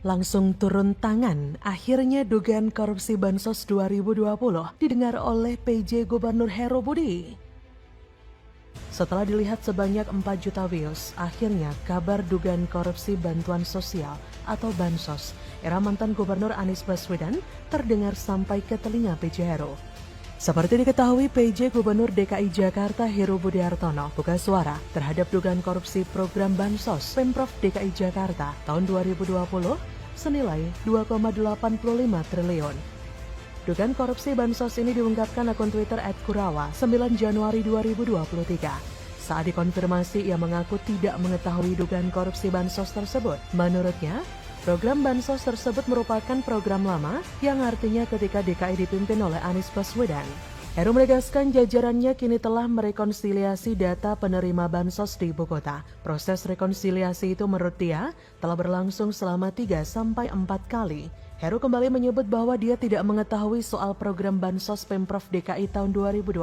Langsung turun tangan, akhirnya dugaan korupsi Bansos 2020 didengar oleh PJ Gubernur Heru Budi. Setelah dilihat sebanyak 4 juta views, akhirnya kabar dugaan korupsi bantuan sosial atau Bansos era mantan Gubernur Anies Baswedan terdengar sampai ke telinga PJ Heru. Seperti diketahui, PJ Gubernur DKI Jakarta Heru Budi Hartono buka suara terhadap dugaan korupsi program Bansos Pemprov DKI Jakarta tahun 2020 senilai 2,85 triliun. Dugaan korupsi Bansos ini diungkapkan akun Twitter @kurawa 9 Januari 2023. Saat dikonfirmasi, ia mengaku tidak mengetahui dugaan korupsi Bansos tersebut. Menurutnya, program Bansos tersebut merupakan program lama yang artinya ketika DKI dipimpin oleh Anies Baswedan. Heru menegaskan jajarannya kini telah merekonsiliasi data penerima Bansos di ibu kota. Proses rekonsiliasi itu menurut dia telah berlangsung selama 3-4 kali. Heru kembali menyebut bahwa dia tidak mengetahui soal program Bansos Pemprov DKI tahun 2020.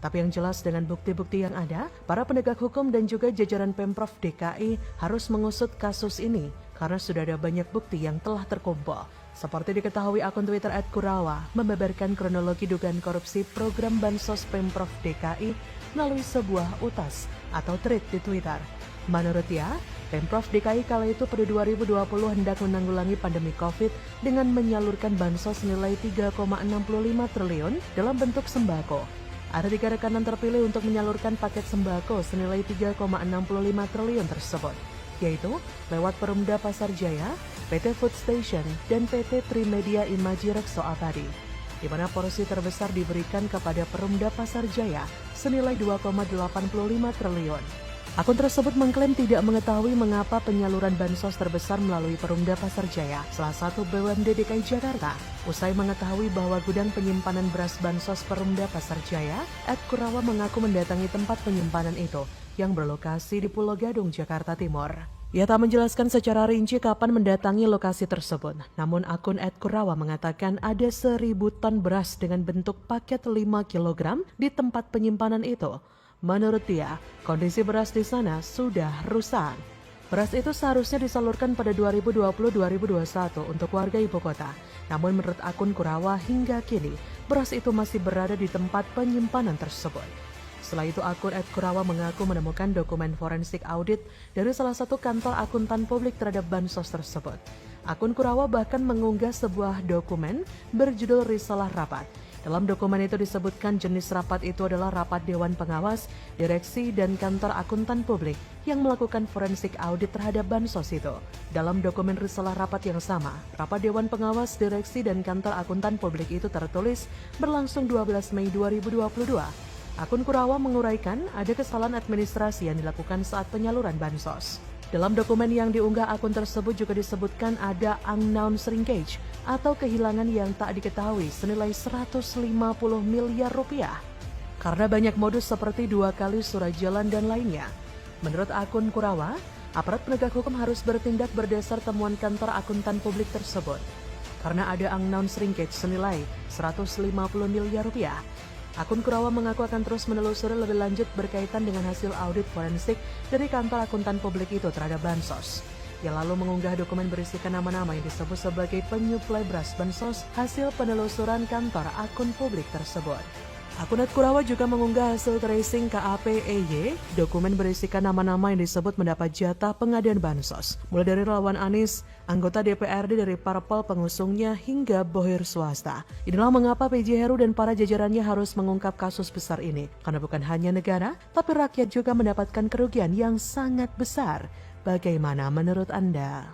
Tapi yang jelas dengan bukti-bukti yang ada, para penegak hukum dan juga jajaran Pemprov DKI harus mengusut kasus ini karena sudah ada banyak bukti yang telah terkumpul. Seperti diketahui, akun Twitter @kurawa membeberkan kronologi dugaan korupsi program Bansos Pemprov DKI melalui sebuah utas atau tweet di Twitter. Menurut dia, Pemprov DKI kala itu pada 2020 hendak menanggulangi pandemi COVID dengan menyalurkan bansos nilai 3,65 triliun dalam bentuk sembako. Ada 3 rekanan terpilih untuk menyalurkan paket sembako senilai 3,65 triliun tersebut, yaitu lewat Perumda Pasar Jaya, PT Food Station, dan PT Trimedia Imaji Rekso Abadi, di mana porsi terbesar diberikan kepada Perumda Pasar Jaya senilai 2,85 triliun. Akun tersebut mengklaim tidak mengetahui mengapa penyaluran bansos terbesar melalui Perumda Pasar Jaya, salah satu BUMD DKI Jakarta. Usai mengetahui bahwa gudang penyimpanan beras bansos Perumda Pasar Jaya, @kurawa mengaku mendatangi tempat penyimpanan itu yang berlokasi di Pulau Gadung, Jakarta Timur. Ia tak menjelaskan secara rinci kapan mendatangi lokasi tersebut. Namun akun @kurawa mengatakan ada 1.000 ton beras dengan bentuk paket 5 kg di tempat penyimpanan itu. Menurut dia, kondisi beras di sana sudah rusak. Beras itu seharusnya disalurkan pada 2020-2021 untuk warga ibu kota. Namun menurut akun Kurawa hingga kini, beras itu masih berada di tempat penyimpanan tersebut. Setelah itu akun @kurawa mengaku menemukan dokumen forensik audit dari salah satu kantor akuntan publik terhadap bansos tersebut. Akun Kurawa bahkan mengunggah sebuah dokumen berjudul Risalah Rapat. Dalam dokumen itu disebutkan jenis rapat itu adalah rapat Dewan Pengawas, Direksi, dan Kantor Akuntan Publik yang melakukan forensik audit terhadap bansos itu. Dalam dokumen risalah rapat yang sama, rapat Dewan Pengawas, Direksi, dan Kantor Akuntan Publik itu tertulis berlangsung 12 Mei 2022. Akun Kurawa menguraikan ada kesalahan administrasi yang dilakukan saat penyaluran bansos. Dalam dokumen yang diunggah akun tersebut juga disebutkan ada unknown shrinkage atau kehilangan yang tak diketahui senilai 150 miliar rupiah. Karena banyak modus seperti 2 kali surat jalan dan lainnya. Menurut akun Kurawa, aparat penegak hukum harus bertindak berdasar temuan kantor akuntan publik tersebut. Karena ada unknown shrinkage senilai 150 miliar rupiah. Akun Kurawa mengaku akan terus menelusuri lebih lanjut berkaitan dengan hasil audit forensik dari kantor akuntan publik itu terhadap bansos. Ia lalu mengunggah dokumen berisikan nama-nama yang disebut sebagai penyuplai beras bansos hasil penelusuran kantor akun publik tersebut. Akun @kurawa juga mengunggah hasil tracing KAP-EY, dokumen berisikan nama-nama yang disebut mendapat jatah pengadaan bansos, mulai dari relawan Anies, anggota DPRD dari parpol pengusungnya hingga bohir swasta. Inilah mengapa PJ Heru dan para jajarannya harus mengungkap kasus besar ini, karena bukan hanya negara, tapi rakyat juga mendapatkan kerugian yang sangat besar. Bagaimana menurut Anda?